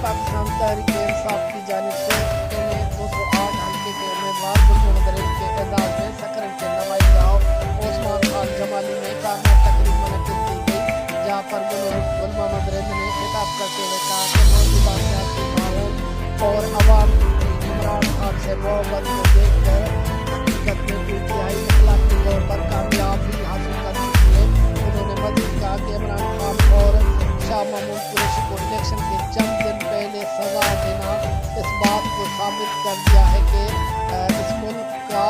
पाकिस्तान तहरीक इंसाफ की जानिब से इन्हें 208 हल्के के उम्मीदवार गुलम मदरन के एजाज में सकरन के नुमाइंदा ओस्मान खान जमाली में कामयाब तकरीब मुनक्किद की गई, जहाँ पर गुलम मदरन ने खिताब करते हुए कहा कि मौजूदा सियासी माहौल और अवाम इमरान खान से मोहब्बत को देख कर हकीकत में पीटीआई इखलाकी तौर पर कामयाबी हासिल कर चुकी है। उन्होंने मजीद कहा कि इमरान खान और शाह महमूद कुरैशी को इलेक्शन के चंद दिन पहले सजा देना इस बात को साबित कर दिया है कि इस मुल्क का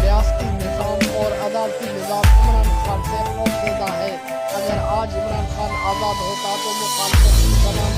रियासती निज़ाम और अदालती निज़ाम इमरान खान से खौफजदा है। अगर आज इमरान खान आज़ाद होता तो मुखालिफत की तमाम